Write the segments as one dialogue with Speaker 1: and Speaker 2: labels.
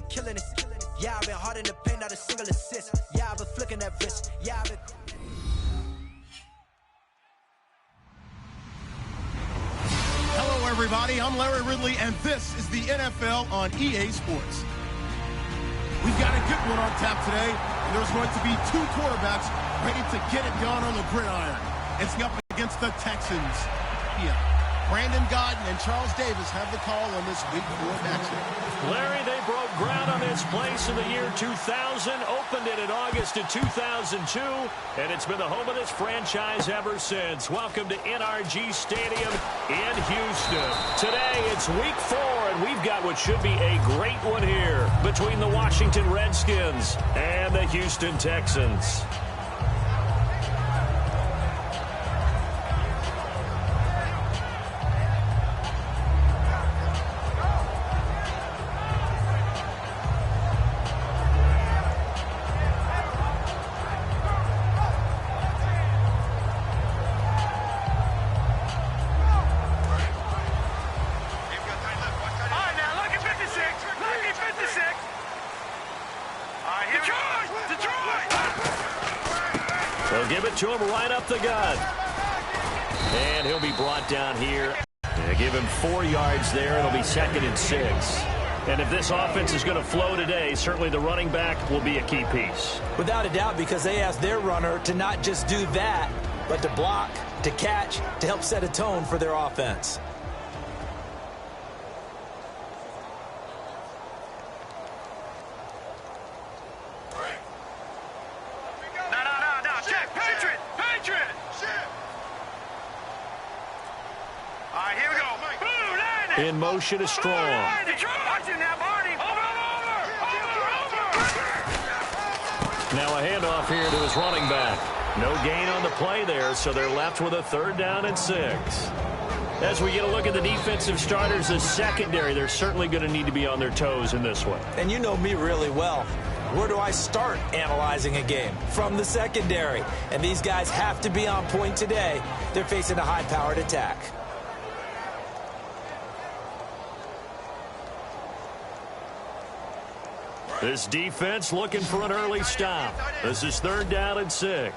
Speaker 1: killing it. Yeah, I've been hard in the paint, not a single assist. Yeah, I've been flicking that wrist. Yeah, I've been...
Speaker 2: Hello, everybody. I'm Larry Ridley, and this is the NFL on EA Sports. We've got a good one on tap today, and there's going to be two quarterbacks ready to get it done on the gridiron. It's up against the Texans. Yeah. Brandon Godden and Charles Davis have the call on this Week 4 matchup.
Speaker 3: Larry, they broke ground on this place in the year 2000, opened it in August of 2002, and it's been the home of this franchise ever since. Welcome to NRG Stadium in Houston. Today, it's Week 4, and we've got what should be a great one here between the Washington Redskins and the Houston Texans. They'll give it to him right up the gut. And he'll be brought down here. They give him 4 yards there. It'll be 2nd and 6. And if this offense is going to flow today, certainly the running back will be a key piece.
Speaker 4: Without a doubt, because they asked their runner to not just do that, but to block, to catch, to help set a tone for their offense.
Speaker 3: In motion is Strong. Now a handoff here to his running back. No gain on the play there, so they're left with a 3rd down and 6. As we get a look at the defensive starters, the secondary, they're certainly going to need to be on their toes in this one.
Speaker 4: And you know me really well. Where do I start analyzing a game? From the secondary. And these guys have to be on point today. They're facing a high-powered attack.
Speaker 3: This defense looking for an early stop. This is 3rd down and 6.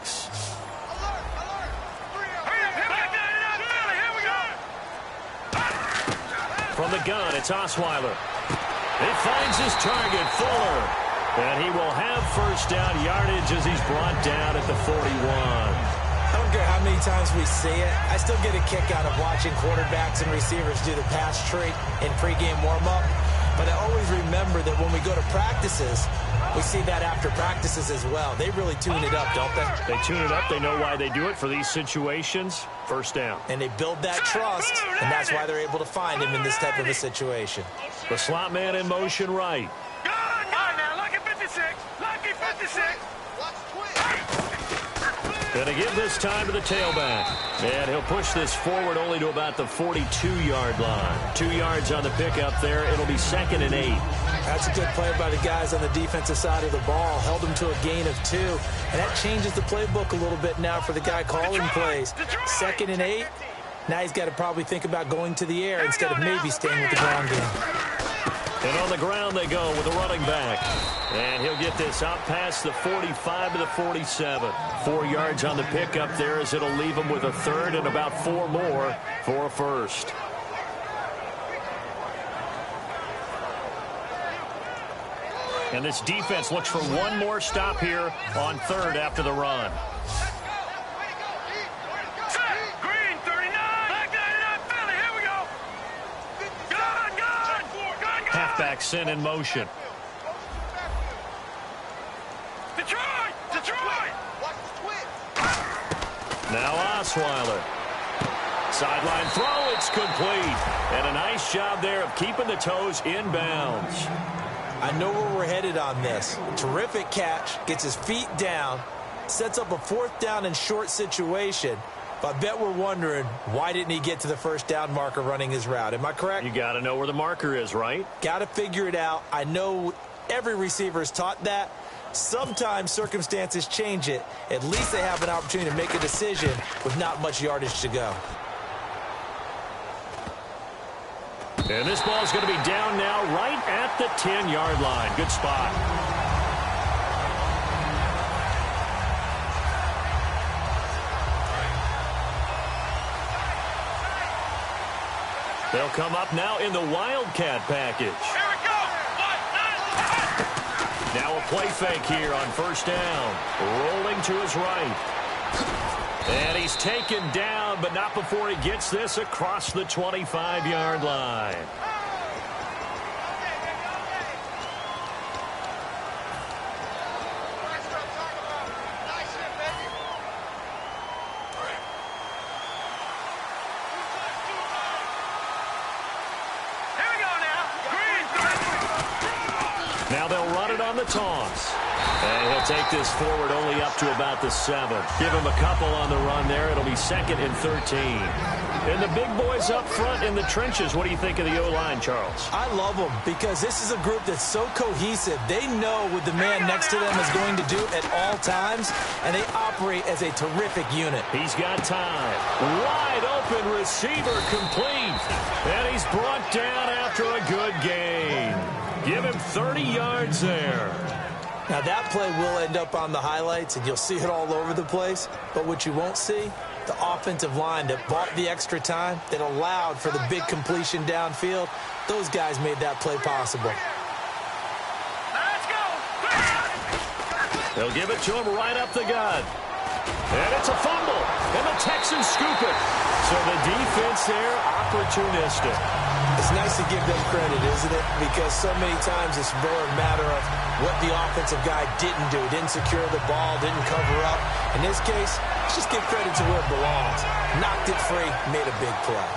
Speaker 3: From the gun, it's Osweiler. It finds his target, Fuller. And he will have 1st down yardage as he's brought down at the 41.
Speaker 4: I don't care how many times we see it. I still get a kick out of watching quarterbacks and receivers do the pass tree in pregame warm-up. But I always remember that when we go to practices, we see that after practices as well. They really tune it up, don't they?
Speaker 3: They tune it up. They know why they do it for these situations. 1st down.
Speaker 4: And they build that trust, and that's why they're able to find him in this type of a situation.
Speaker 3: The slot man in motion right. Going to give this time to the tailback. And he'll push this forward only to about the 42-yard line. 2 yards on the pickup there. It'll be 2nd and 8.
Speaker 4: That's a good play by the guys on the defensive side of the ball. Held him to a gain of 2. And that changes the playbook a little bit now for the guy calling plays. 2nd and 8. Now he's got to probably think about going to the air instead of maybe staying with the ground game.
Speaker 3: And on the ground they go with the running back. And he'll get this out past the 45 to the 47. 4 yards on the pickup there as it'll leave him with a 3rd and about 4 more for a 1st. And this defense looks for one more stop here on 3rd after the run. Halfback sent in motion. Now Osweiler. Sideline throw, it's complete. And a nice job there of keeping the toes in bounds.
Speaker 4: I know where we're headed on this. Terrific catch, gets his feet down, sets up a 4th down and short situation. But I bet we're wondering, why didn't he get to the 1st down marker running his route? Am I correct?
Speaker 3: You got to know where the marker is, right?
Speaker 4: Got to figure it out. I know every receiver is taught that. Sometimes circumstances change it. At least they have an opportunity to make a decision with not much yardage to go.
Speaker 3: And this ball's going to be down now right at the 10-yard line. Good spot. They'll come up now in the Wildcat package.
Speaker 5: Here we go.
Speaker 3: Now a play fake here on first down. Rolling to his right. And he's taken down, but not before he gets this across the 25-yard line. Now they'll run it on the toss. And he'll take this forward only up to about the 7. Give him a couple on the run there. It'll be 2nd and 13. And the big boys up front in the trenches. What do you think of the O-line, Charles?
Speaker 4: I love them because this is a group that's so cohesive. They know what the man next to them is going to do at all times, and they operate as a terrific unit.
Speaker 3: He's got time. Wide open receiver complete. And he's brought down after a good gain. Give him 30 yards there.
Speaker 4: Now, that play will end up on the highlights, and you'll see it all over the place. But what you won't see, the offensive line that bought the extra time, that allowed for the big completion downfield, those guys made that play possible.
Speaker 5: Let's go.
Speaker 3: They'll give it to him right up the gut. And it's a fumble. And the Texans scoop it. So the defense there, opportunistic.
Speaker 4: It's nice to give them credit, isn't it? Because so many times it's more a matter of what the offensive guy didn't do. Didn't secure the ball, didn't cover up. In this case, let's just give credit to where it belongs. Knocked it free, made a big play.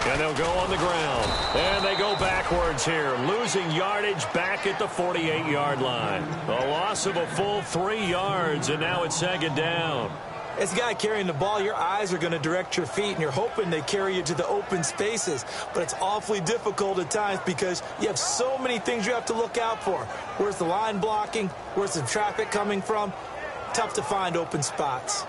Speaker 3: And they'll go on the ground. And they go backwards here, losing yardage back at the 48-yard line. A loss of a full 3 yards, and now it's 2nd down.
Speaker 4: As a guy carrying the ball, your eyes are going to direct your feet, and you're hoping they carry you to the open spaces. But it's awfully difficult at times because you have so many things you have to look out for. Where's the line blocking? Where's the traffic coming from? Tough to find open spots.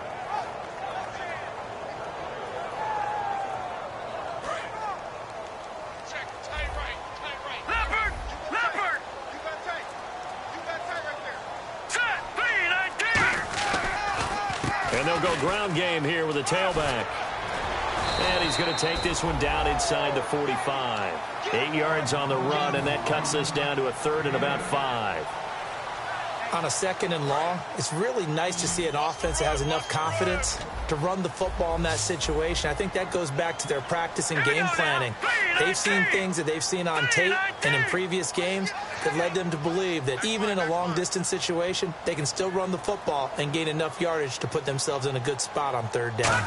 Speaker 3: And they'll go ground game here with a tailback. And he's going to take this one down inside the 45. 8 yards on the run, and that cuts us down to a 3rd and about 5.
Speaker 4: On a 2nd and long, it's really nice to see an offense that has enough confidence to run the football in that situation. I think that goes back to their practice and game planning. They've seen things that they've seen on tape and in previous games that led them to believe that even in a long-distance situation, they can still run the football and gain enough yardage to put themselves in a good spot on 3rd down.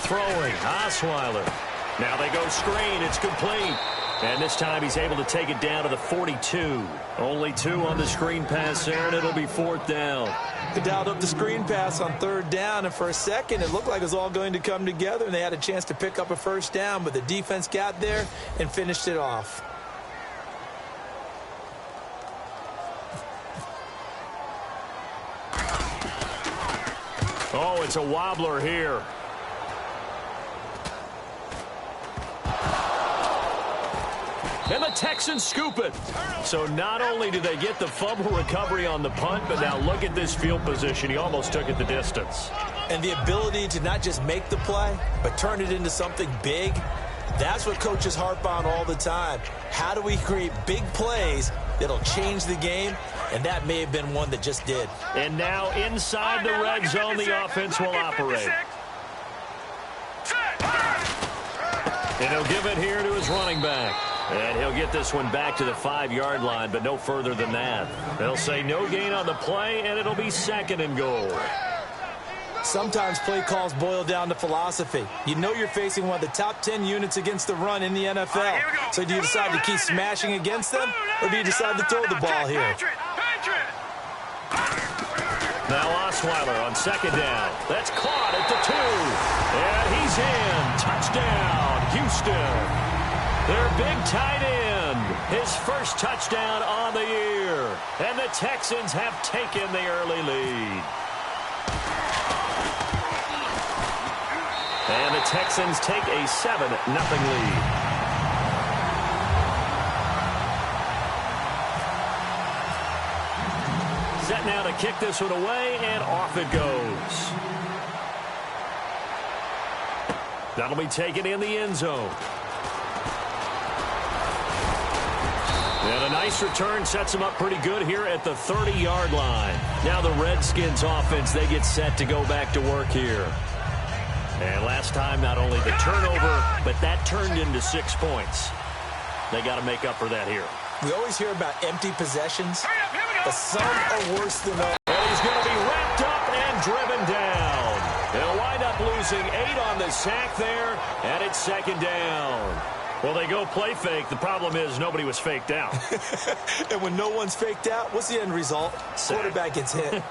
Speaker 3: Throwing, Osweiler. Now they go screen. It's complete. And this time he's able to take it down to the 42. Only 2 on the screen pass there, and it'll be 4th down.
Speaker 4: They dialed up the screen pass on 3rd down, and for a second it looked like it was all going to come together, and they had a chance to pick up a 1st down, but the defense got there and finished it off.
Speaker 3: Oh, it's a wobbler here. And the Texans scoop it. So not only do they get the fumble recovery on the punt, but now look at this field position. He almost took it the distance.
Speaker 4: And the ability to not just make the play, but turn it into something big, that's what coaches harp on all the time. How do we create big plays that'll change the game? And that may have been one that just did.
Speaker 3: And now inside the red zone, the offense will operate. And he'll give it here to his running back. And he'll get this one back to the 5-yard line, but no further than that. They'll say no gain on the play, and it'll be 2nd and goal.
Speaker 4: Sometimes play calls boil down to philosophy. You know you're facing one of the top 10 units against the run in the NFL. So do you decide to keep smashing against them, or do you decide to throw the ball here?
Speaker 3: Now Osweiler on 2nd down. That's caught at the 2. And he's in. Touchdown, Houston. Houston. Their big tight end, his first touchdown on the year. And the Texans have taken the early lead. And the Texans take a 7-0 lead. Set now to kick this one away, and off it goes. That'll be taken in the end zone. And a nice return sets them up pretty good here at the 30-yard line. Now the Redskins offense, they get set to go back to work here. And last time, not only the turnover, but that turned into 6 points. They got to make up for that here.
Speaker 4: We always hear about empty possessions, but some are worse than others.
Speaker 3: And he's going to be wrapped up and driven down. They'll wind up losing 8 on the sack there, and it's 2nd down. Well, they go play fake. The problem is nobody was faked out.
Speaker 4: And when no one's faked out, what's the end result?
Speaker 3: Sack.
Speaker 4: Quarterback gets hit.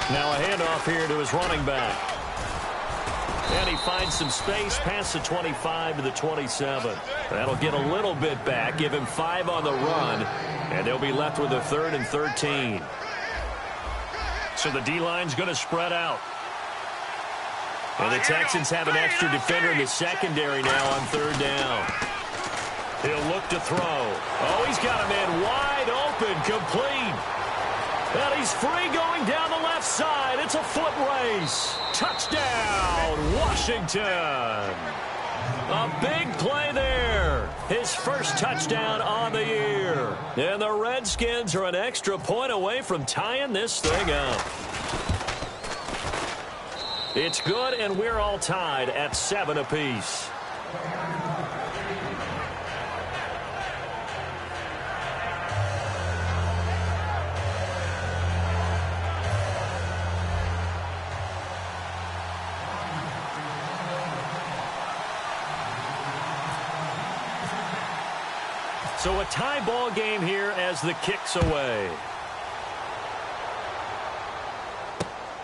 Speaker 3: Now a handoff here to his running back. And he finds some space past the 25 to the 27. That'll get a little bit back, give him 5 on the run, and they'll be left with a 3rd and 13. So the D-line's going to spread out. And the Texans have an extra defender in the secondary now on 3rd down. He'll look to throw. Oh, he's got a man wide open, complete. And he's free going down the left side. It's a foot race. Touchdown, Washington. A big play there. His first touchdown on the year. And the Redskins are an extra point away from tying this thing up. It's good, and we're all tied at 7 apiece. So a tie ball game here as the kick's away.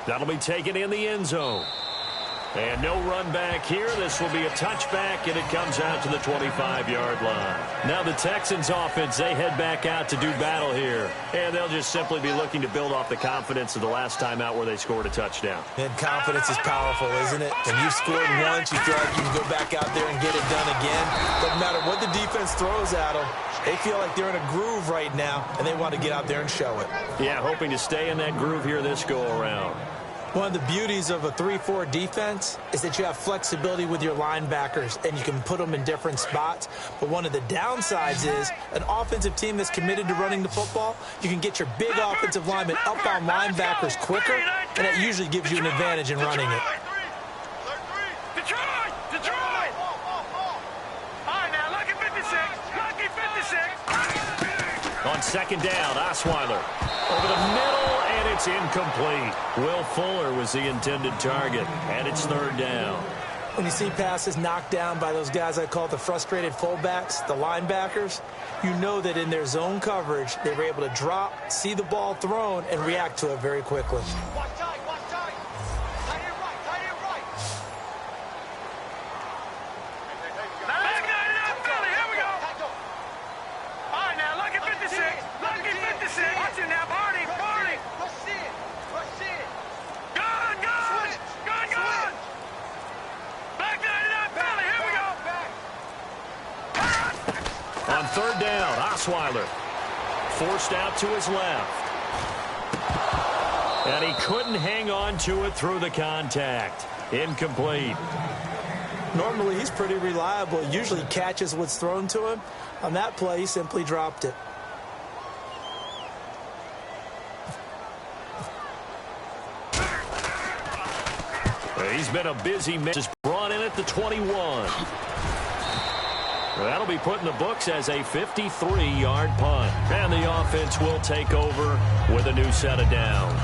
Speaker 3: That'll be taken in the end zone. And no run back here. This will be a touchback, and it comes out to the 25-yard line. Now the Texans offense, they head back out to do battle here. And they'll just simply be looking to build off the confidence of the last time out where they scored a touchdown.
Speaker 4: And confidence is powerful, isn't it? When you've scored once, you feel like you can go back out there and get it done again. Doesn't matter what the defense throws at them. They feel like they're in a groove right now, and they want to get out there and show it.
Speaker 3: Yeah, hoping to stay in that groove here this go-around.
Speaker 4: One of the beauties of a 3-4 defense is that you have flexibility with your linebackers, and you can put them in different spots. But one of the downsides is an offensive team that's committed to running the football, you can get your big offensive linemen up on linebackers quicker, and that usually gives you an advantage in running it.
Speaker 3: On 2nd down, Osweiler over the middle, and it's incomplete. Will Fuller was the intended target, and it's 3rd down.
Speaker 4: When you see passes knocked down by those guys I call the frustrated fullbacks, the linebackers, you know that in their zone coverage, they were able to drop, see the ball thrown, and react to it very quickly.
Speaker 3: On 3rd down, Osweiler forced out to his left. And he couldn't hang on to it through the contact. Incomplete.
Speaker 4: Normally, he's pretty reliable. Usually catches what's thrown to him. On that play, he simply dropped it.
Speaker 3: He's been a busy man. Just brought in at the 21. That'll be put in the books as a 53-yard punt. And the offense will take over with a new set of downs.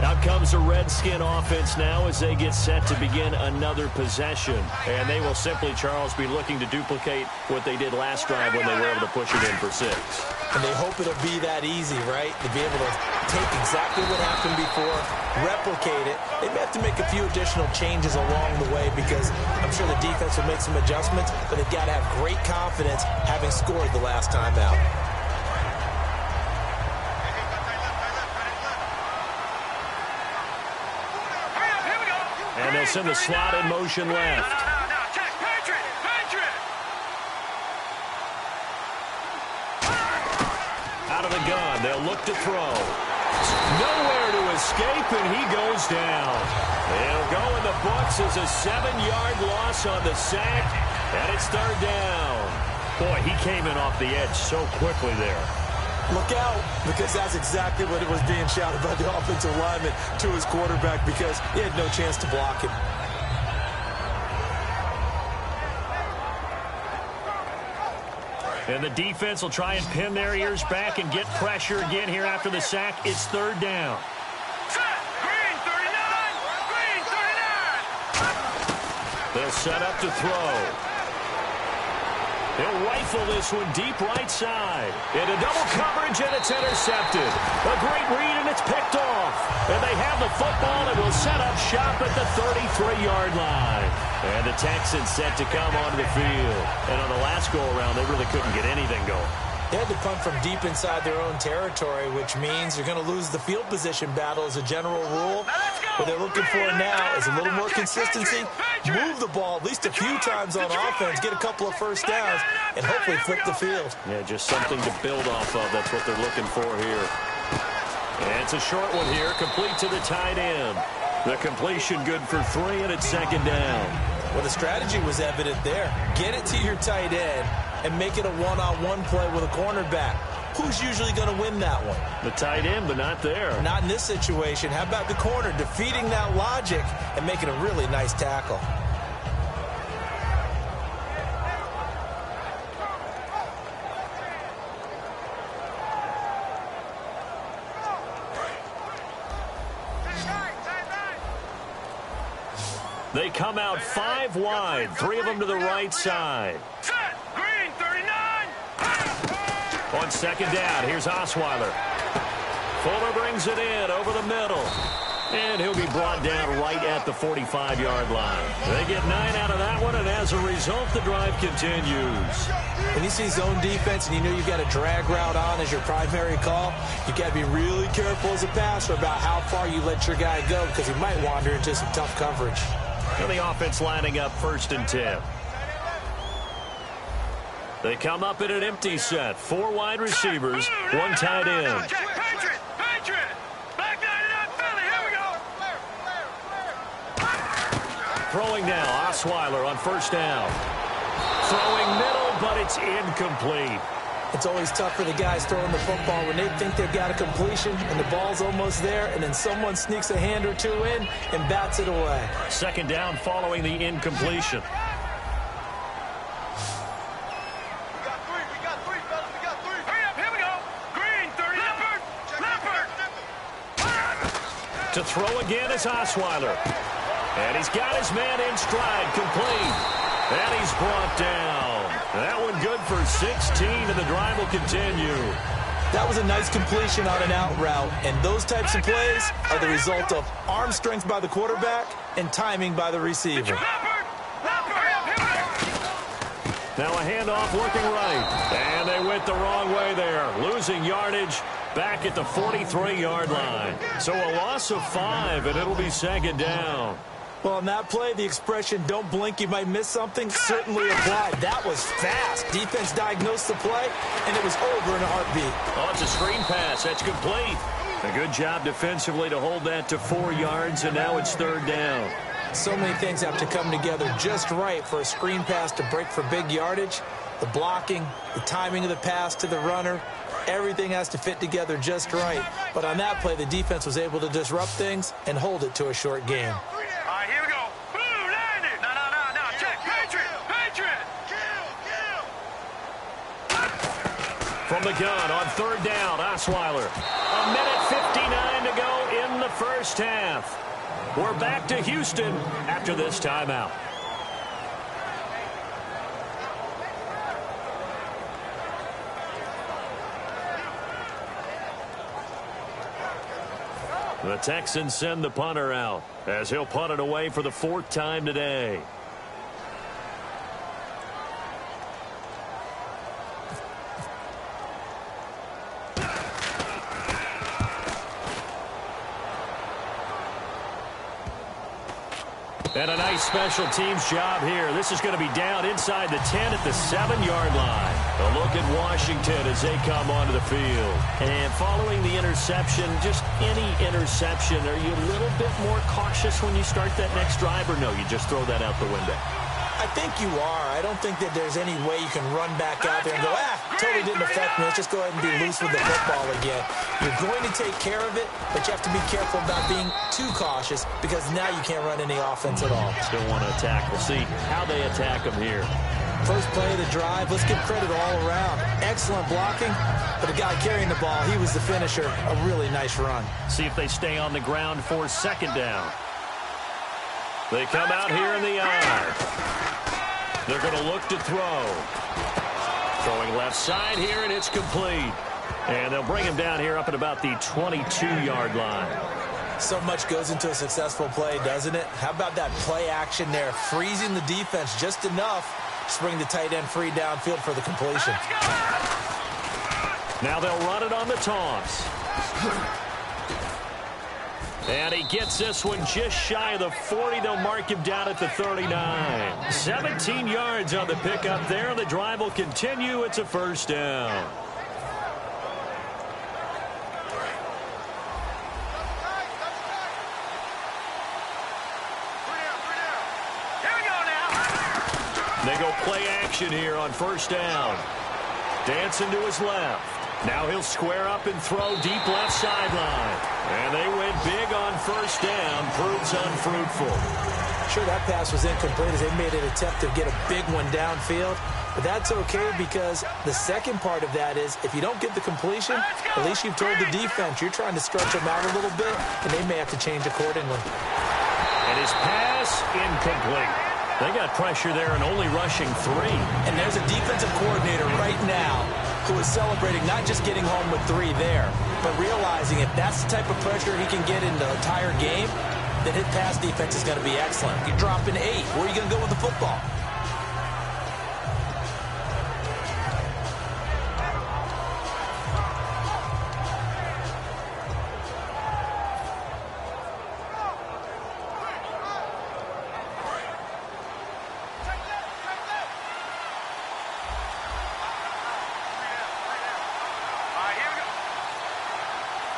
Speaker 3: Out comes the Redskin offense now as they get set to begin another possession. And they will simply, Charles, be looking to duplicate what they did last drive when they were able to push it in for 6.
Speaker 4: And they hope it'll be that easy, right? To be able to take exactly what happened before, replicate it. They may have to make a few additional changes along the way because I'm sure the defense will make some adjustments, but they've got to have great confidence having scored the last time out.
Speaker 3: And they'll send the slot in motion left.
Speaker 5: Check, Patriot.
Speaker 3: Out of the gun, they'll look to throw. Nowhere to escape, and he goes down. It'll go in the books as a 7-yard loss on the sack, and it's 3rd down. Boy, he came in off the edge so quickly there.
Speaker 4: Look out, because that's exactly what it was being shouted by the offensive lineman to his quarterback because he had no chance to block him.
Speaker 3: And the defense will try and pin their ears back and get pressure again here after the sack. It's 3rd down.
Speaker 5: Set. Green 39.
Speaker 3: They'll set up to throw. He'll rifle this one deep right side. Into double coverage, and it's intercepted. A great read, and it's picked off. And they have the football and will set up shop at the 33-yard line. And the Texans set to come onto the field. And on the last go-around, they really couldn't get anything going.
Speaker 4: They had to punt from deep inside their own territory, which means you're going to lose the field position battle as a general rule. What they're looking for now is a little more consistency, move the ball at least a few times on offense, get a couple of first downs, and hopefully flip the field.
Speaker 3: Yeah, just something to build off of. That's what they're looking for here. And it's a short one here, complete to the tight end. The completion good for 3, and it's 2nd down.
Speaker 4: Well, the strategy was evident there. Get it to your tight end and make it a one-on-one play with a cornerback. Who's usually going to win that one?
Speaker 3: The tight end, but not there.
Speaker 4: Not in this situation. How about the corner defeating that logic and making a really nice tackle?
Speaker 3: They come out 5 wide, 3 of them to the right side.
Speaker 5: Set. Green 39.
Speaker 3: On 2nd down, here's Osweiler. Fuller brings it in over the middle. And he'll be brought down right at the 45-yard line. They get 9 out of that one, and as a result, the drive continues.
Speaker 4: When you see zone defense and you know you've got a drag route on as your primary call, you've got to be really careful as a passer about how far you let your guy go because he might wander into some tough coverage.
Speaker 3: And the offense lining up 1st and 10. They come up in an empty set. 4 wide receivers, 1 tight end.
Speaker 5: Check, Patriot. Back 99 Philly. Here we go.
Speaker 3: Throwing now, Osweiler on 1st down. Throwing middle, but it's incomplete.
Speaker 4: It's always tough for the guys throwing the football when they think they've got a completion and the ball's almost there, and then someone sneaks a hand or 2 in and bats it away.
Speaker 3: 2nd down following the incompletion.
Speaker 5: Here we go. Green 30. Leopard.
Speaker 3: To throw again is Osweiler. And he's got his man in stride, complete. And he's brought down. That one good for 16, and the drive will continue.
Speaker 4: That was a nice completion on an out route, and those types of plays are the result of arm strength by the quarterback and timing by the receiver.
Speaker 3: Now a handoff working right, and they went the wrong way there, losing yardage back at the 43-yard line. So a loss of 5, and it'll be 2nd down.
Speaker 4: Well, on that play, the expression, don't blink, you might miss something, certainly applied. That was fast. Defense diagnosed the play, and it was over in a heartbeat.
Speaker 3: Oh, it's a screen pass. That's complete. A good job defensively to hold that to 4 yards, and now it's 3rd down.
Speaker 4: So many things have to come together just right for a screen pass to break for big yardage. The blocking, the timing of the pass to the runner, everything has to fit together just right. But on that play, the defense was able to disrupt things and hold it to a short game.
Speaker 5: Here we go. Blue, landed. No. Check. Patriot.
Speaker 3: From the gun on 3rd down, Osweiler. 1:59 to go in the the first half. We're back to Houston after this timeout. The Texans send the punter out as he'll punt it away for the 4th time today. And a nice special teams job here. This is going to be down inside the 10 at the 7-yard line. A look at Washington as they come onto the field. And following the interception, just any interception, are you a little bit more cautious when you start that next drive, or no, you just throw that out the window?
Speaker 4: I think you are. I don't think that there's any way you can run back out there and go, totally didn't affect me. Let's just go ahead and be loose with the football again. You're going to take care of it, but you have to be careful about being too cautious because now you can't run any offense at all.
Speaker 3: Still want to attack. We'll see how they attack them here.
Speaker 4: First play of the drive, let's give credit all around. Excellent blocking, but the guy carrying the ball, he was the finisher. A really nice run.
Speaker 3: See if they stay on the ground for 2nd down. They come out here in the eye. They're going to look to throw. Throwing left side here, and it's complete. And they'll bring him down here up at about the 22-yard line.
Speaker 4: So much goes into a successful play, doesn't it? How about that play action there? Freezing the defense just enough to bring the tight end free downfield for the completion.
Speaker 3: Now they'll run it on the toss. And he gets this one just shy of the 40. They'll mark him down at the 39. 17 yards on the pickup there. The drive will continue. It's a 1st down. They go play action here on 1st down. Dancing to his left. Now he'll square up and throw deep left sideline. And they went big on 1st down. Proves unfruitful.
Speaker 4: Sure, that pass was incomplete as they made an attempt to get a big one downfield. But that's okay because the second part of that is if you don't get the completion, at least you've told the defense you're trying to stretch them out a little bit, and they may have to change accordingly.
Speaker 3: And his pass incomplete. They got pressure there and only rushing 3.
Speaker 4: And there's a defensive coordinator right now who is celebrating not just getting home with 3 there, but realizing if that's the type of pressure he can get in the entire game, then his pass defense is going to be excellent. You're dropping 8. Where are you going to go with the football?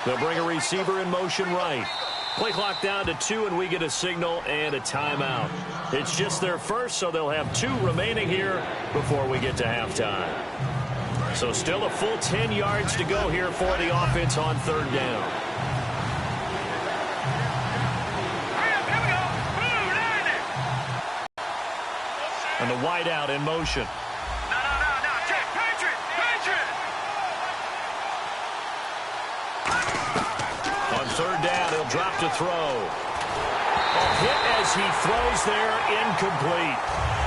Speaker 3: They'll bring a receiver in motion right. Play clock down to 2, and we get a signal and a timeout. It's just their first, so they'll have 2 remaining here before we get to halftime. So still a full 10 yards to go here for the offense on 3rd down. And the wide out in motion. On 3rd down, he'll drop to throw. A hit as he throws there, incomplete.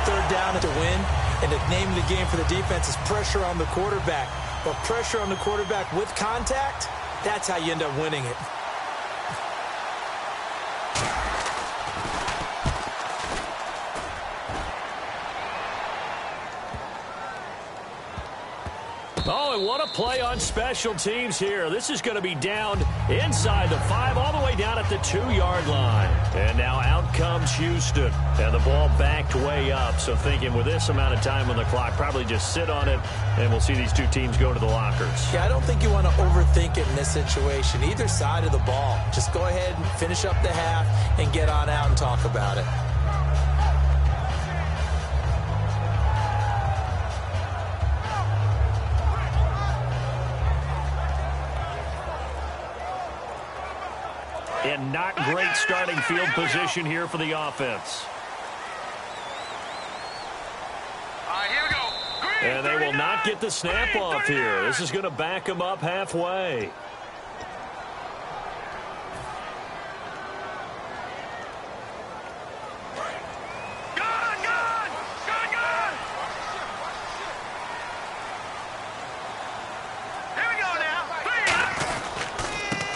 Speaker 4: 3rd down to win, and the name of the game for the defense is pressure on the quarterback. But pressure on the quarterback with contact, that's how you end up winning it.
Speaker 3: Oh, and what a play on special teams here. This is going to be down inside the 5, all the way down at the 2-yard line. And now out comes Houston. And the ball backed way up. So thinking with this amount of time on the clock, probably just sit on it, and we'll see these 2 teams go to the lockers.
Speaker 4: Yeah, I don't think you want to overthink it in this situation. Either side of the ball. Just go ahead and finish up the half and get on out and talk about it.
Speaker 3: And not great starting field position here for the offense.
Speaker 5: Here we go.
Speaker 3: And they will not get the snap off here. This is going to back them up halfway.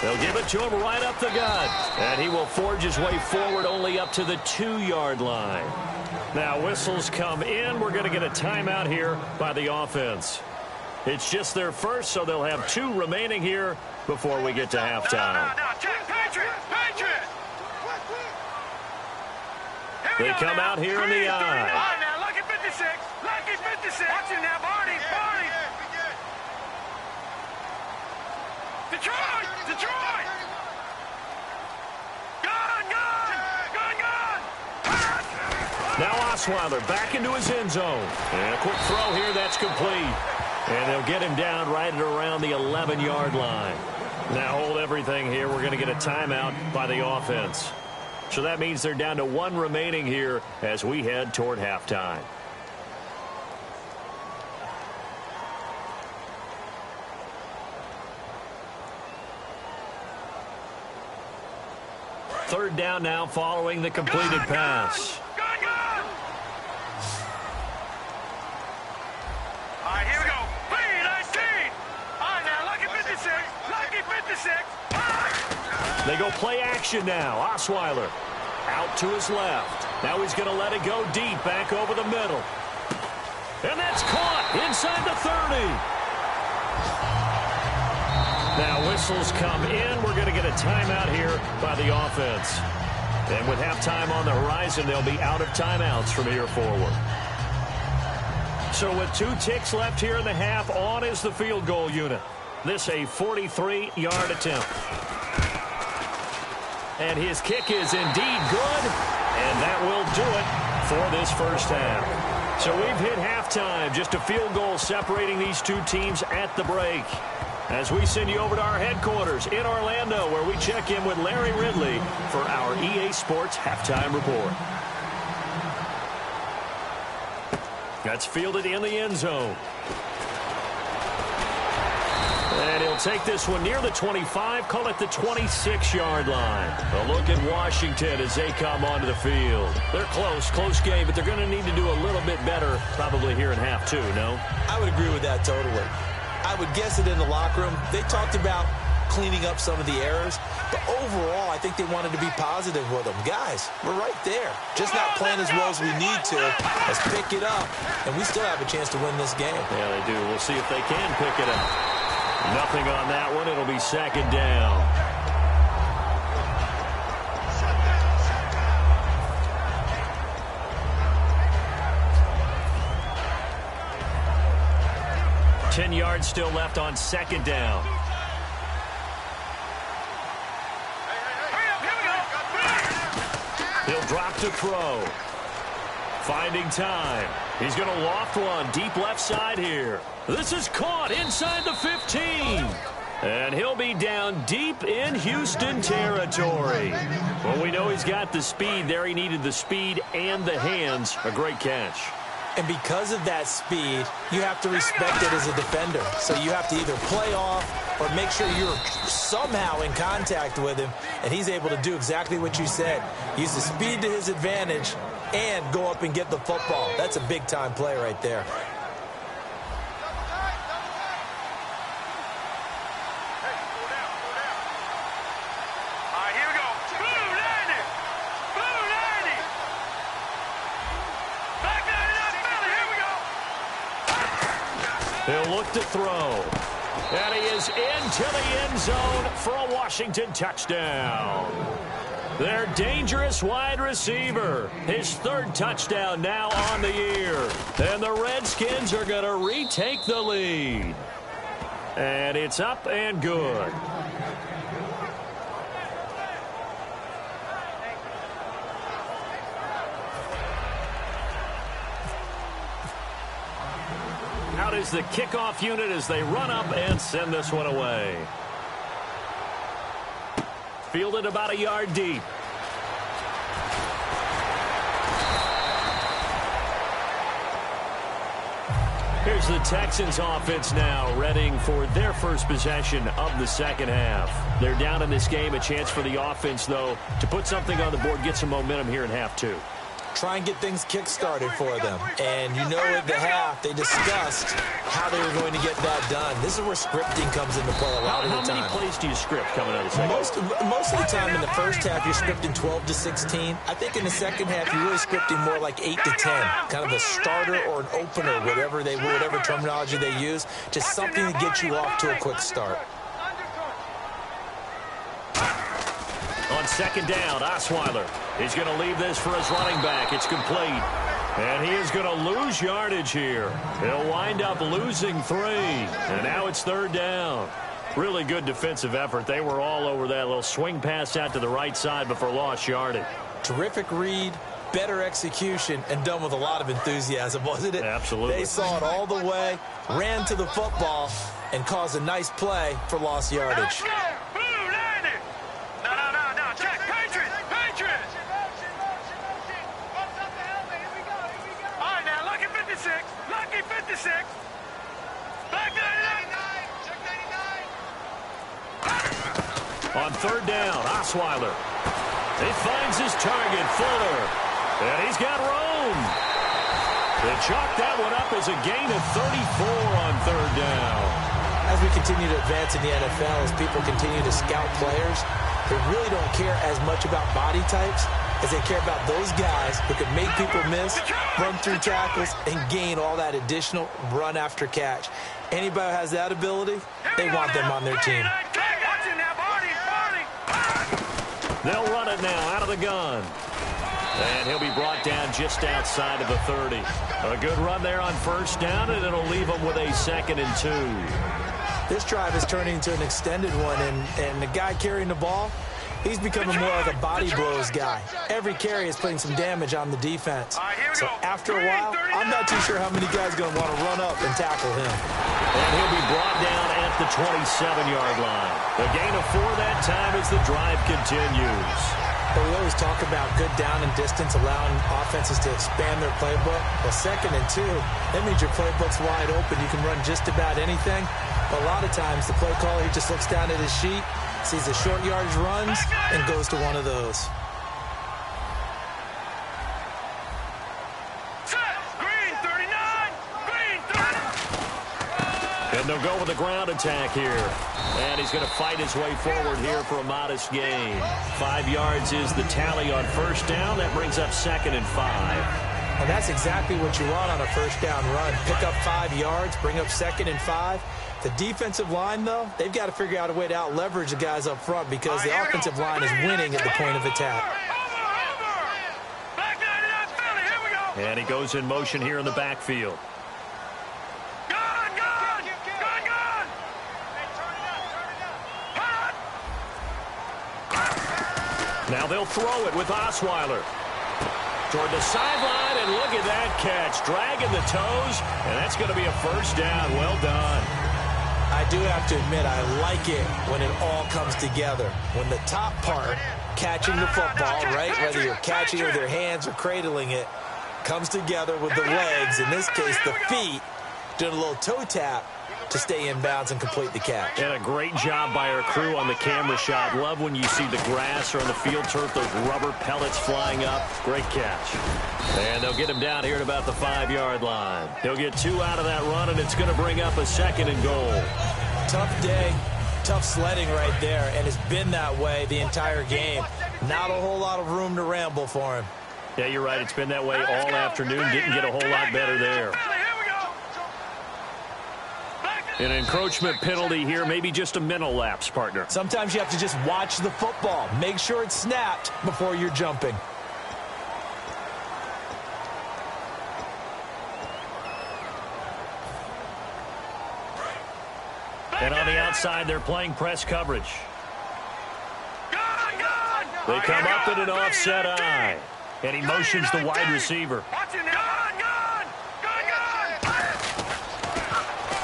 Speaker 3: They'll give it to him right up the gut. And he will forge his way forward only up to the 2-yard line. Now whistles come in. We're going to get a timeout here by the offense. It's just their first, so they'll have 2 remaining here before we get to halftime. They come out here in the eye.
Speaker 5: Now, lucky 56. Lucky 56. Watch him now, Barney. Barney. Detroit. Detroit. Gun.
Speaker 3: Now Osweiler back into his end zone. And a quick throw here. That's complete. And they'll get him down right at around the 11-yard line. Now hold everything here. We're going to get a timeout by the offense. So that means they're down to 1 remaining here as we head toward halftime. Third down now following the completed pass.
Speaker 5: All right, here we go. P19. All right, now, lucky 56. Lucky 56.
Speaker 3: They go play action now. Osweiler out to his left. Now he's going to let it go deep, back over the middle. And that's caught inside the 30. Now whistles come in. We're going to get a timeout here by the offense. And with halftime on the horizon, they'll be out of timeouts from here forward. So with 2 ticks left here in the half, on is the field goal unit. This a 43-yard attempt. And his kick is indeed good, and that will do it for this first half. So we've hit halftime, just a field goal separating these 2 teams at the break. As we send you over to our headquarters in Orlando, where we check in with Larry Ridley for our EA Sports Halftime Report. That's fielded in the end zone. And he'll take this one near the 25, call it the 26-yard line. A look at Washington as they come onto the field. They're close game, but they're going to need to do a little bit better probably here in half 2, no?
Speaker 4: I would agree with that totally. I would guess it in the locker room. They talked about cleaning up some of the errors, but overall, I think they wanted to be positive with them. Guys, we're right there. Just not playing as well as we need to. Let's pick it up, and we still have a chance to win this game.
Speaker 3: Yeah, they do. We'll see if they can pick it up. Nothing on that one. It'll be 2nd down. Ten yards still left on 2nd down. He'll drop to throw. Finding time. He's going to loft one deep left side here. This is caught inside the 15. And he'll be down deep in Houston territory. Well, we know he's got the speed there. He needed the speed and the hands. A great catch.
Speaker 4: And because of that speed, you have to respect it as a defender. So you have to either play off or make sure you're somehow in contact with him. And he's able to do exactly what you said. Use the speed to his advantage and go up and get the football. That's a big-time play right there.
Speaker 3: He'll look to throw. And he is into the end zone for a Washington touchdown. Their dangerous wide receiver. His 3rd touchdown now on the year. And the Redskins are going to retake the lead. And it's up and good. Out is the kickoff unit as they run up and send this one away. Fielded about a yard deep. Here's the Texans offense now, readying for their first possession of the 2nd half. They're down in this game. A chance for the offense, though, to put something on the board, get some momentum here in half 2.
Speaker 4: try and get things kick-started for them. And you know at the half, they discussed how they were going to get that done. This is where scripting comes into play a lot of the time.
Speaker 3: How many plays do you script coming out of the second?
Speaker 4: Most of the time in the first half, you're scripting 12 to 16. I think in the second half, you're really scripting more like 8 to 10. Kind of a starter or an opener, whatever terminology they use. Just something to get you off to a quick start.
Speaker 3: On second down, Osweiler is going to leave this for his running back. It's complete. And he is going to lose yardage here. He'll wind up losing 3. And now it's third down. Really good defensive effort. They were all over that little swing pass out to the right side before lost yardage.
Speaker 4: Terrific read, better execution, and done with a lot of enthusiasm, wasn't it?
Speaker 3: Absolutely.
Speaker 4: They saw it all the way, ran to the football, and caused a nice play for lost yardage.
Speaker 5: Lucky 56. Back 99.
Speaker 3: On third down, Osweiler. He finds his target, Fuller. And he's got room. They chalk that one up as a gain of 34 on third down.
Speaker 4: As we continue to advance in the NFL, as people continue to scout players, they really don't care as much about body types as they care about those guys who can make people miss, run through tackles, and gain all that additional run after catch. Anybody who has that ability, they want them on their team.
Speaker 3: They'll run it now out of the gun. And he'll be brought down just outside of the 30. A good run there on first down, and it'll leave him with a 2nd and 2.
Speaker 4: This drive is turning into an extended one, and the guy carrying the ball, he's becoming more like a body blows guy. Every carry is putting some damage on the defense. So after a while, I'm not too sure how many guys are going to want to run up and tackle him.
Speaker 3: And he'll be brought down at the 27-yard line. The gain of 4 that time as the drive continues.
Speaker 4: But we always talk about good down and distance, allowing offenses to expand their playbook. Well, 2nd and 2, that means your playbook's wide open. You can run just about anything. But a lot of times, the play caller, he just looks down at his sheet, sees the short yardage runs, and goes to one of those.
Speaker 5: Green 39! Green 30!
Speaker 3: And they'll go with the ground attack here. And he's going to fight his way forward here for a modest gain. 5 yards is the tally on first down. That brings up 2nd and 5.
Speaker 4: And that's exactly what you want on a first down run. Pick up 5 yards, bring up 2nd and 5. The defensive line, though, they've got to figure out a way to out-leverage the guys up front because the offensive line is winning at the point of attack.
Speaker 3: And he goes in motion here in the backfield. Now they'll throw it with Osweiler. Toward the sideline, and look at that catch. Dragging the toes, and that's going to be a first down. Well done.
Speaker 4: I do have to admit, I like it when it all comes together. When the top part, catching the football, right, whether you're catching it with your hands or cradling it, comes together with the legs, in this case the feet, doing a little toe tap to stay in bounds and complete the catch.
Speaker 3: And a great job by our crew on the camera shot. Love when you see the grass or on the field turf, those rubber pellets flying up. Great catch. And they'll get him down here at about the 5-yard line. He'll get 2 out of that run, and it's going to bring up a 2nd and goal.
Speaker 4: Tough day, tough sledding right there, and it's been that way the entire game. Not a whole lot of room to ramble for him.
Speaker 3: Yeah, you're right. It's been that way all afternoon. Didn't get a whole lot better there. An encroachment penalty here, maybe just a mental lapse, partner.
Speaker 4: Sometimes you have to just watch the football. Make sure it's snapped before you're jumping.
Speaker 3: And on the outside, they're playing press coverage. They come up in an offset eye. And he motions the wide receiver.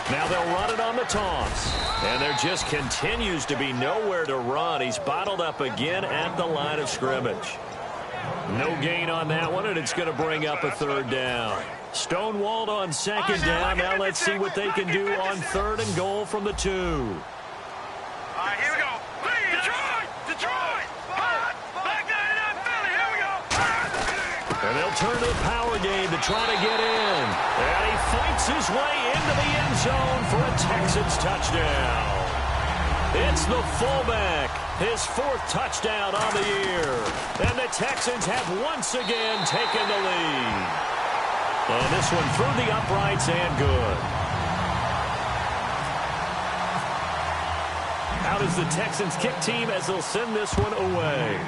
Speaker 3: Now they'll run it on the toss. And there just continues to be nowhere to run. He's bottled up again at the line of scrimmage. No gain on that one, and it's going to bring up a 3rd down. Stonewalled on 2nd down. Now let's see what they can do on 3rd and goal from the 2.
Speaker 5: All right, here we go. Detroit! Back 99 Philly, here we go.
Speaker 3: And they'll turn to the power game to try to get in. And he fights his way into the end zone for a Texans touchdown. It's the fullback, his 4th touchdown on the year. And the Texans have once again taken the lead. And this one through the uprights and good. Out is the Texans kick team as they'll send this one away.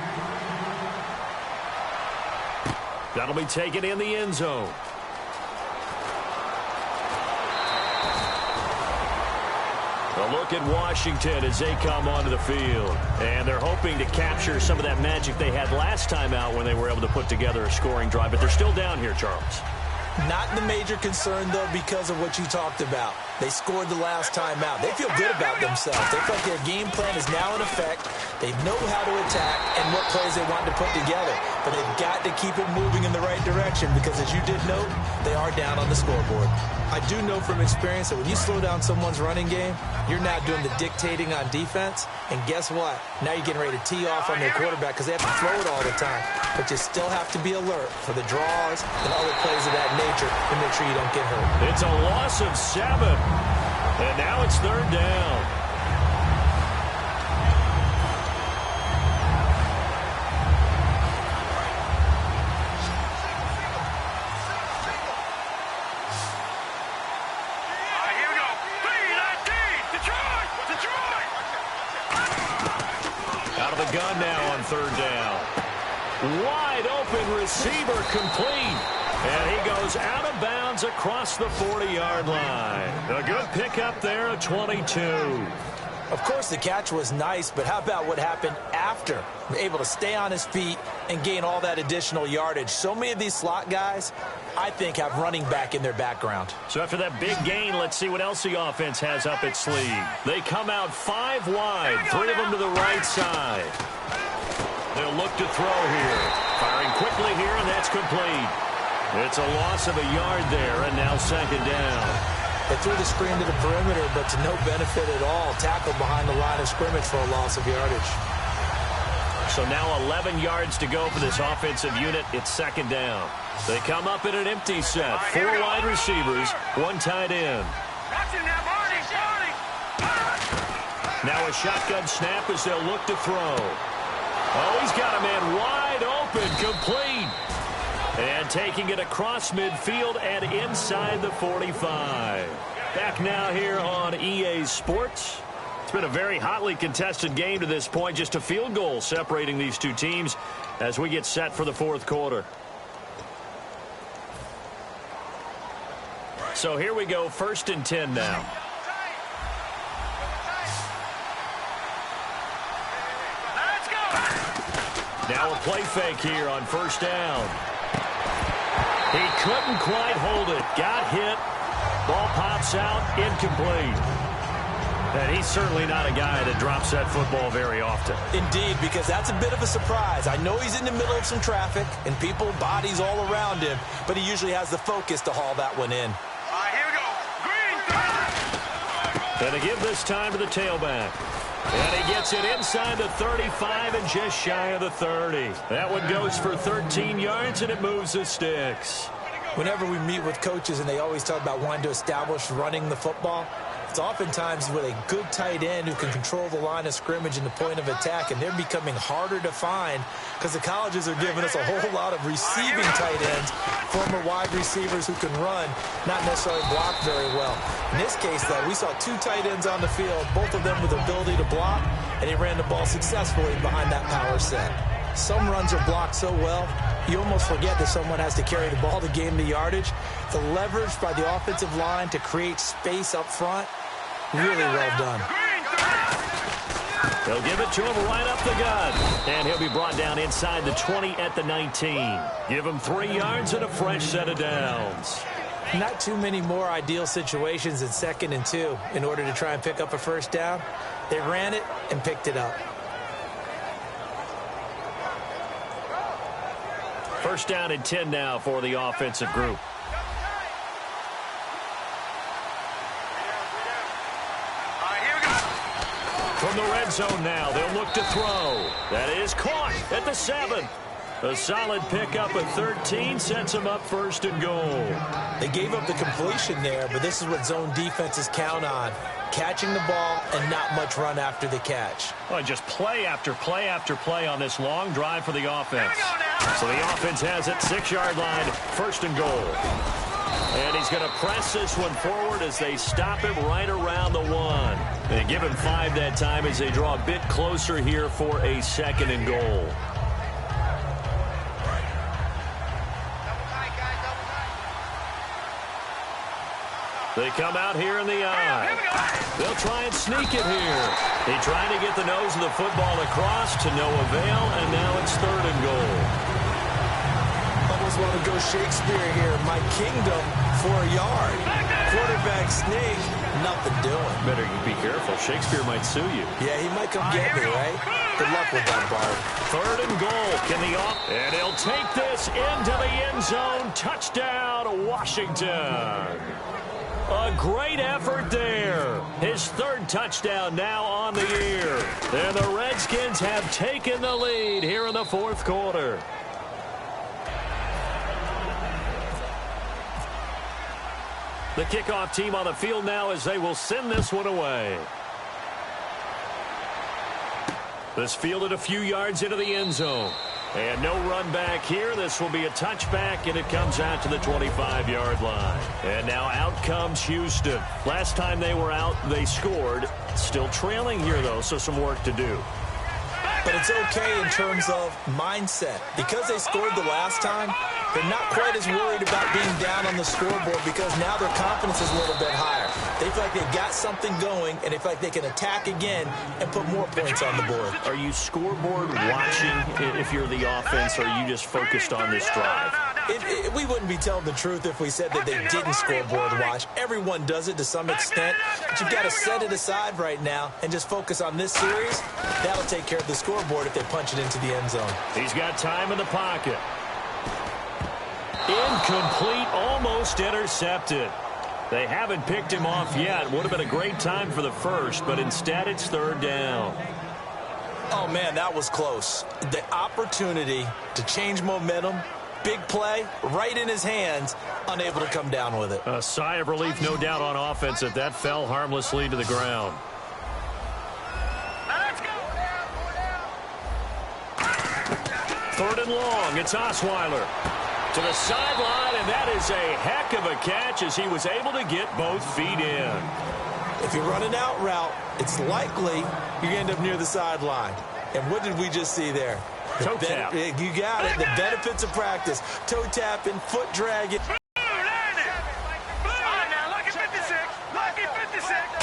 Speaker 3: That'll be taken in the end zone. A look at Washington as they come onto the field. And they're hoping to capture some of that magic they had last time out when they were able to put together a scoring drive. But they're still down here, Charles.
Speaker 4: Not the major concern, though, because of what you talked about. They scored the last time out. They feel good about themselves. They feel like their game plan is now in effect. They know how to attack and what plays they want to put together. But they've got to keep it moving in the right direction because, as you did note, they are down on the scoreboard. I do know from experience that when you slow down someone's running game, you're now doing the dictating on defense. And guess what? Now you're getting ready to tee off on their quarterback because they have to throw it all the time. But you still have to be alert for the draws and other plays of that nature to make sure you don't get hurt.
Speaker 3: It's a loss of 7. And now it's 3rd down. Gun now on 3rd down. Wide open receiver complete. And he goes out of bounds across the 40-yard line. A good pickup there at 22.
Speaker 4: Of course, the catch was nice, but how about what happened after? Able to stay on his feet and gain all that additional yardage. So many of these slot guys, I think, have running back in their background.
Speaker 3: So after that big gain, let's see what else the offense has up its sleeve. They come out 5 wide, 3 of them to the right side. They'll look to throw here. Firing quickly here, and that's complete. It's a loss of a yard there, and now 2nd down.
Speaker 4: They threw the screen to the perimeter, but to no benefit at all. Tackled behind the line of scrimmage for a loss of yardage.
Speaker 3: So now 11 yards to go for this offensive unit. It's 2nd down. They come up in an empty set. 4 wide receivers, 1 tight end. Now a shotgun snap as they'll look to throw. Oh, he's got a man wide open, complete. And taking it across midfield and inside the 45. Back now here on EA Sports. It's been a very hotly contested game to this point. Just a field goal separating these two teams as we get set for the 4th quarter. So here we go, 1st and 10 now. Now a play fake here on 1st down. He couldn't quite hold it. Got hit. Ball pops out. Incomplete. And he's certainly not a guy that drops that football very often.
Speaker 4: Indeed, because that's a bit of a surprise. I know he's in the middle of some traffic and people, bodies all around him, but he usually has the focus to haul that one in.
Speaker 5: Here we go. Green.
Speaker 3: And to give this time to the tailback. And he gets it inside the 35 and just shy of the 30. That one goes for 13 yards, and it moves the sticks.
Speaker 4: Whenever we meet with coaches and they always talk about wanting to establish running the football, it's oftentimes with a good tight end who can control the line of scrimmage and the point of attack, and they're becoming harder to find because the colleges are giving us a whole lot of receiving tight ends, former wide receivers who can run, not necessarily block very well. In this case, though, we saw 2 tight ends on the field, both of them with the ability to block, and he ran the ball successfully behind that power set. Some runs are blocked so well, you almost forget that someone has to carry the ball to gain the yardage. The leverage by the offensive line to create space up front, really well done.
Speaker 3: They'll give it to him right up the gut. And he'll be brought down inside the 20 at the 19. Give him 3 yards and a fresh set of downs.
Speaker 4: Not too many more ideal situations in 2nd and 2 in order to try and pick up a 1st down. They ran it and picked it up.
Speaker 3: 1st down and 10 now for the offensive group. From the red zone now, they'll look to throw. That is caught at the 7. A solid pickup of 13 sets him up first and goal.
Speaker 4: They gave up the completion there, but this is what zone defenses count on. Catching the ball and not much run after the catch.
Speaker 3: Well, just play after play after play on this long drive for the offense. So the offense has it, 6-yard line, first and goal. And he's going to press this one forward as they stop him right around the 1. They give him 5 that time as they draw a bit closer here for a second and goal. They come out here in the eye. They'll try and sneak it here. He tried to get the nose of the football across to no avail, and now it's third and goal.
Speaker 4: Almost want to go Shakespeare here. My kingdom for a yard. Quarterback sneak, nothing doing.
Speaker 3: Better you be careful. Shakespeare might sue you.
Speaker 4: Yeah, he might come get me, right? Good luck with that, Bart.
Speaker 3: Third and goal. And he'll take this into the end zone. Touchdown, Washington. A great effort there. His third touchdown now on the year. And the Redskins have taken the lead here in the fourth quarter. The kickoff team on the field now as they will send this one away. This fielded a few yards into the end zone. And no run back here. This will be a touchback, and it comes out to the 25-yard line. And now out comes Houston. Last time they were out, they scored. Still trailing here, though, so some work to do.
Speaker 4: But it's okay in terms of mindset. Because they scored the last time, they're not quite as worried about being down on the scoreboard because now their confidence is a little bit higher. They feel like they've got something going, and they feel like they can attack again and put more points on the board.
Speaker 3: Are you scoreboard watching if you're the offense, or are you just focused on this drive?
Speaker 4: We wouldn't be telling the truth if we said that they didn't scoreboard watch. Everyone does it to some extent, but you've got to set it aside right now and just focus on this series. That'll take care of the scoreboard if they punch it into the end zone.
Speaker 3: He's got time in the pocket. Incomplete, almost intercepted. They haven't picked him off yet. Would have been a great time for the first, but instead it's third down.
Speaker 4: Oh, man, that was close. The opportunity to change momentum, big play, right in his hands, unable to come down with it.
Speaker 3: A sigh of relief, no doubt, on offense that that fell harmlessly to the ground. Third and long, it's Osweiler. To the sideline, and that is a heck of a catch as he was able to get both feet in.
Speaker 4: If you're running out route, it's likely you end up near the sideline. And what did we just see there?
Speaker 3: Toe tap.
Speaker 4: You got it. The benefits of practice. Toe tapping, foot dragging.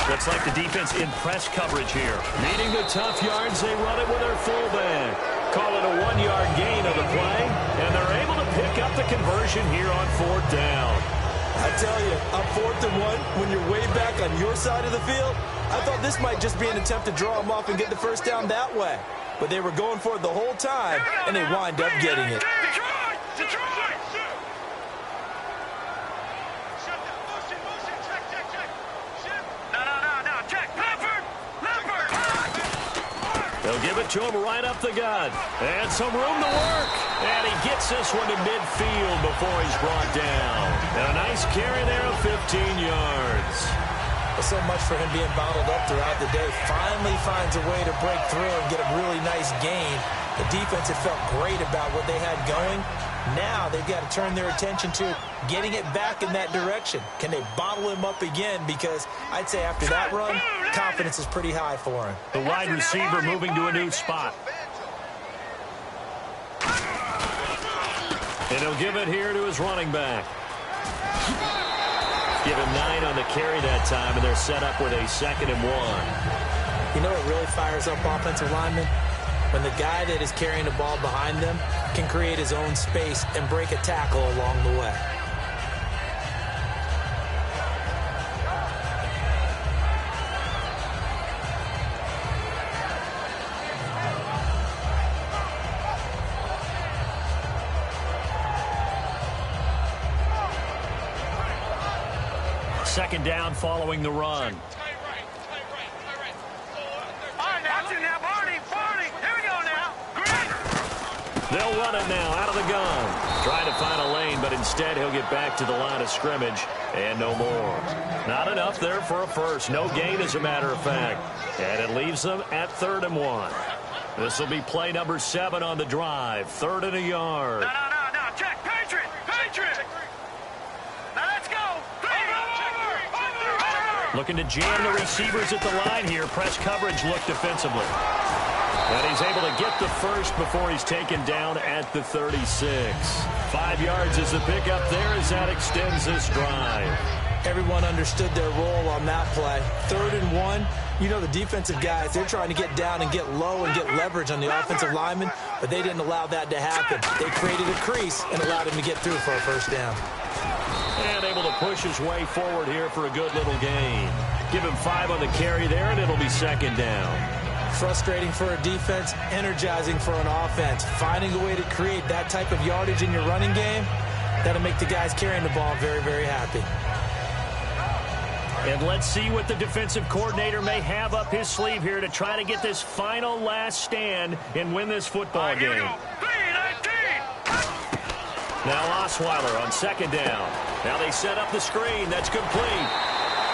Speaker 3: Looks like the defense in press coverage here. Needing the tough yards, they run it with their fullback. Call it a 1-yard gain of the play, and they're able to pick up the conversion here on fourth down.
Speaker 4: I tell you, on 4th and 1, when you're way back on your side of the field, I thought this might just be an attempt to draw them off and get the first down that way. But they were going for it the whole time, and they wind up getting it.
Speaker 3: They'll give it to him right up the gut. And some room to work. And he gets this one to midfield before he's brought down. And a nice carry there of 15 yards.
Speaker 4: So much for him being bottled up throughout the day. Finally finds a way to break through and get a really nice gain. The defense had felt great about what they had going. Now they've got to turn their attention to getting it back in that direction. Can they bottle him up again? Because I'd say after that run, confidence is pretty high for him.
Speaker 3: The wide receiver moving to a new spot. And he'll give it here to his running back. Give him 9 on the carry that time, and they're set up with a 2nd and 1.
Speaker 4: You know what really fires up offensive linemen? When the guy that is carrying the ball behind them can create his own space and break a tackle along the way.
Speaker 3: Second down following the run. They'll run it now out of the gun. Trying to find a lane, but instead he'll get back to the line of scrimmage and no more. Not enough there for a first. No gain, as a matter of fact. And it leaves them at 3rd and 1. This will be play number 7 on the drive. 3rd and a yard.
Speaker 5: No. Check. Patriot. Now let's go. Over.
Speaker 3: Looking to jam the receivers at the line here. Press coverage look defensively. And he's able to get the first before he's taken down at the 36. 5 yards is the pickup there as that extends this drive.
Speaker 4: Everyone understood their role on that play. 3rd and 1. You know the defensive guys, they're trying to get down and get low and get leverage on the offensive lineman, but they didn't allow that to happen. They created a crease and allowed him to get through for a first down.
Speaker 3: And able to push his way forward here for a good little gain. Give him 5 on the carry there, and it'll be 2nd down.
Speaker 4: Frustrating for a defense, energizing for an offense. Finding a way to create that type of yardage in your running game, that'll make the guys carrying the ball very, very happy.
Speaker 3: And let's see what the defensive coordinator may have up his sleeve here to try to get this final last stand and win this football game. Now Osweiler on 2nd down. Now they set up the screen. That's complete.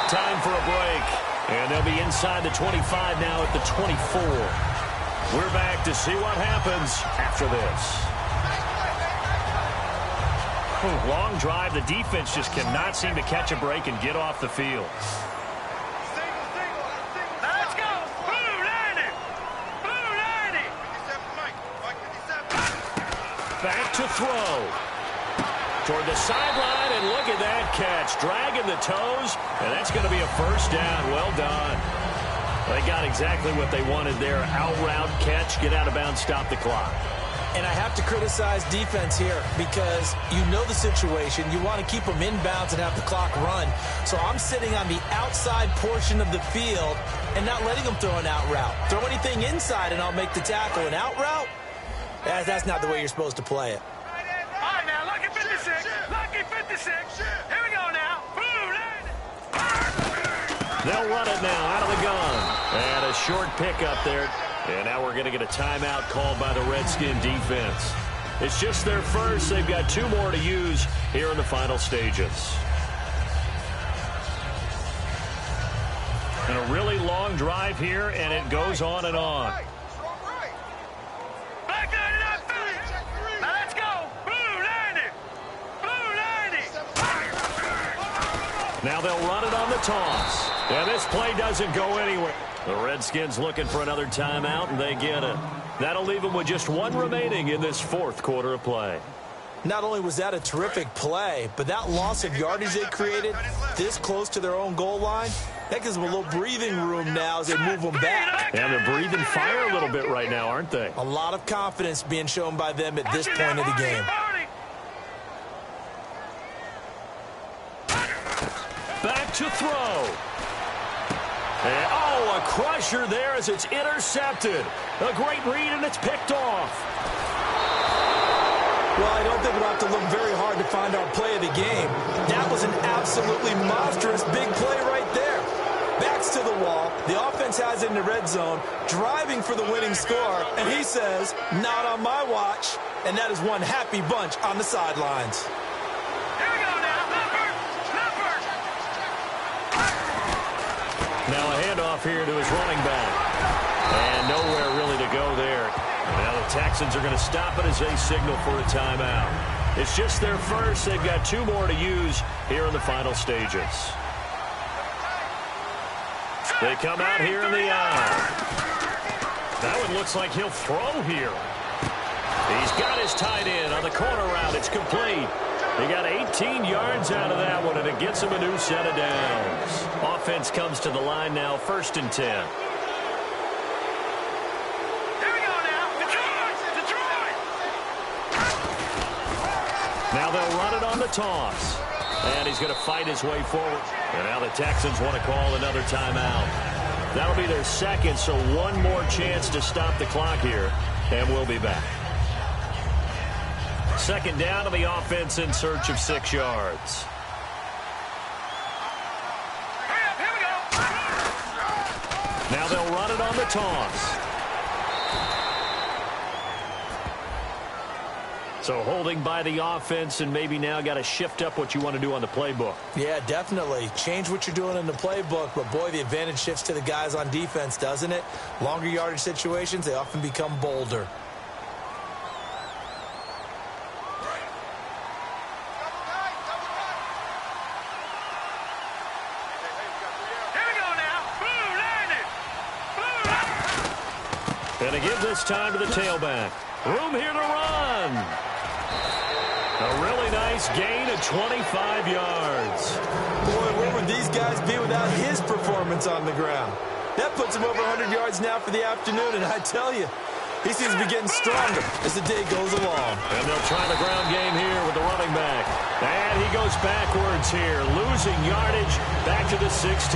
Speaker 3: Time for a break. And they'll be inside the 25 now at the 24. We're back to see what happens after this. Long drive. The defense just cannot seem to catch a break and get off the field.
Speaker 5: Let's go. Blue 90.
Speaker 3: Back to throw. Toward the sideline, and look at that catch. Dragging the toes, and that's going to be a first down. Well done. They got exactly what they wanted there. Out route, catch, get out of bounds, stop the clock.
Speaker 4: And I have to criticize defense here because you know the situation. You want to keep them inbounds and have the clock run. So I'm sitting on the outside portion of the field and not letting them throw an out route. Throw anything inside and I'll make the tackle. An out route? That's not the way you're supposed to play it.
Speaker 5: All right, now, lucky 56. Lucky 56. Here we go now. Blue 90.
Speaker 3: They'll run it now out of the gun. And a short pickup there. And now we're going to get a timeout called by the Redskin defense. It's just their first. They've got 2 more to use here in the final stages. And a really long drive here, and it goes on and on.
Speaker 5: Black 99 Philly. Now let's go. Blue 90. Blue 90.
Speaker 3: Now they'll run it on the toss. And this play doesn't go anywhere. The Redskins looking for another timeout, and they get it. That'll leave them with just 1 remaining in this 4th quarter of play.
Speaker 4: Not only was that a terrific play, but that loss of yardage they created this close to their own goal line, that gives them a little breathing room now as they move them back.
Speaker 3: And they're breathing fire a little bit right now, aren't they?
Speaker 4: A lot of confidence being shown by them at this point of the game.
Speaker 3: Back to throw. And, oh, a crusher there as it's intercepted. A great read, and it's picked off.
Speaker 4: Well, I don't think we'll have to look very hard to find our play of the game. That was an absolutely monstrous big play right there. Backs to the wall. The offense has it in the red zone, driving for the winning score. And he says, not on my watch. And that is one happy bunch on the sidelines.
Speaker 5: Here we go now. Numbers.
Speaker 3: Now a handoff here to his running back. And nowhere really to go there. Now the Texans are going to stop it as they signal for a timeout. It's just their first. They've got 2 more to use here in the final stages. They come out here in the aisle. That one looks like he'll throw here. He's got his tight end on the corner route. It's complete. He got 18 yards out of that one, and it gets him a new set of downs. Offense comes to the line now, 1st and 10.
Speaker 5: Here we go now. Detroit.
Speaker 3: Now they'll run it on the toss. And he's going to fight his way forward. And now the Texans want to call another timeout. That'll be their 2nd, so 1 more chance to stop the clock here. And we'll be back. 2nd down to the offense in search of 6 yards.
Speaker 5: Here we go.
Speaker 3: Now they'll run it on the toss. So holding by the offense, and maybe now got to shift up what you want to do on the playbook.
Speaker 4: Yeah, definitely. Change what you're doing in the playbook, but boy, the advantage shifts to the guys on defense, doesn't it? Longer yardage situations, they often become bolder.
Speaker 3: And to give this time to the tailback. Room here to run. A really nice gain of 25 yards.
Speaker 4: Boy, where would these guys be without his performance on the ground? That puts him over 100 yards now for the afternoon, and I tell you, he seems to be getting stronger as the day goes along.
Speaker 3: And they'll try the ground game here with the running back. And he goes backwards here, losing yardage back to the 16.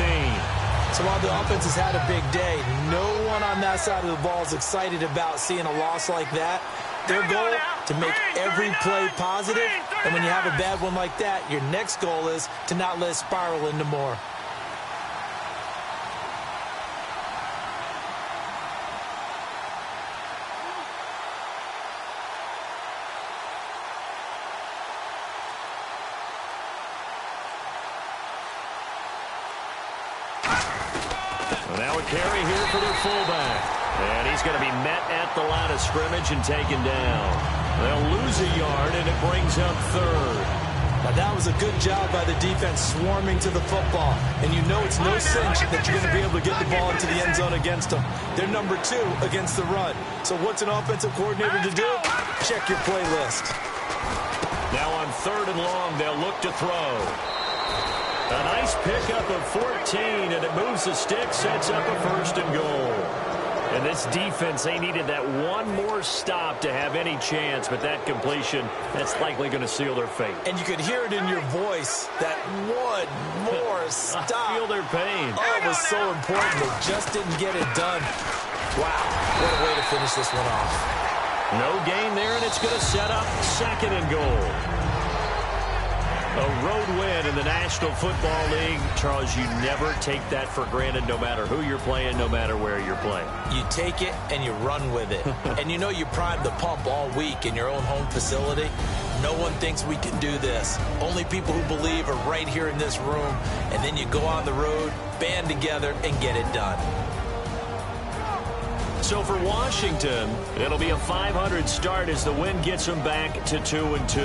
Speaker 4: So while the offense has had a big day, no one on that side of the ball is excited about seeing a loss like that. Their goal, to make every play positive, and when you have a bad one like that, your next goal is to not let it spiral into more.
Speaker 3: Now a carry here for their fullback. And he's going to be met at the line of scrimmage and taken down. They'll lose a yard, and it brings up third.
Speaker 4: Now that was a good job by the defense swarming to the football. And you know it's no cinch that you're going to be able to get the ball into the end zone against them. They're number 2 against the run. So what's an offensive coordinator to do? Check your playlist.
Speaker 3: Now on 3rd and long, they'll look to throw. A nice pickup of 14, and it moves the stick, sets up a 1st and goal. And this defense, they needed that one more stop to have any chance, but that completion, that's likely going to seal their fate.
Speaker 4: And you could hear it in your voice, that one more stop.
Speaker 3: I feel their pain.
Speaker 4: Oh, it was so important. They just didn't get it done. Wow, what a way to finish this one off.
Speaker 3: No gain there, and it's going to set up 2nd and goal. A road win in the National Football League. Charles, you never take that for granted, no matter who you're playing, no matter where you're playing.
Speaker 4: You take it and you run with it. And you know you primed the pump all week in your own home facility. No one thinks we can do this. Only people who believe are right here in this room. And then you go on the road, band together, and get it done.
Speaker 3: So for Washington, it'll be a 500 start as the win gets them back to 2-2.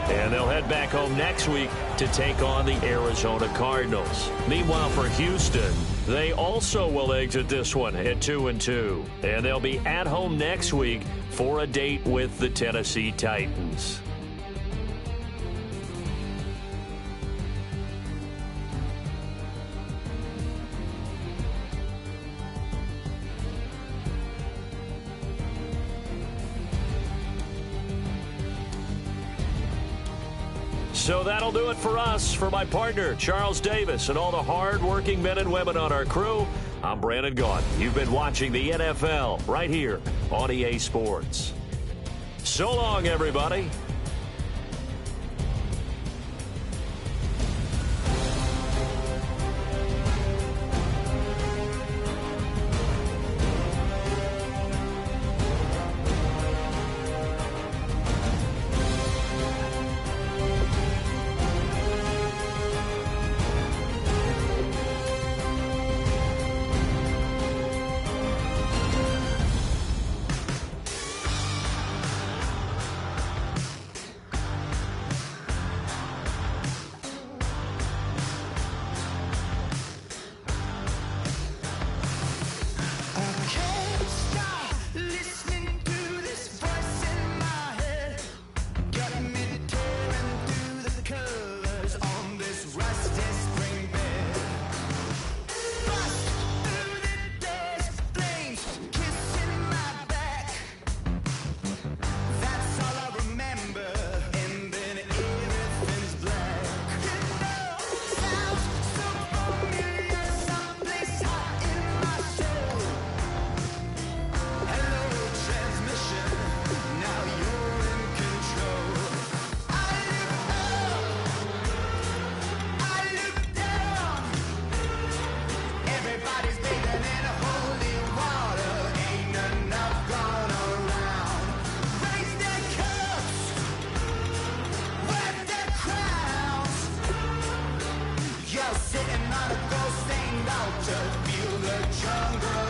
Speaker 3: And they'll head back home next week to take on the Arizona Cardinals. Meanwhile, for Houston, they also will exit this one at 2-2. And they'll be at home next week for a date with the Tennessee Titans. So that'll do it for us. For my partner, Charles Davis, and all the hard-working men and women on our crew, I'm Brandon Gaudin. You've been watching the NFL right here on EA Sports. So long, everybody.
Speaker 6: sitting on a ghost, ain't out to feel the jungle.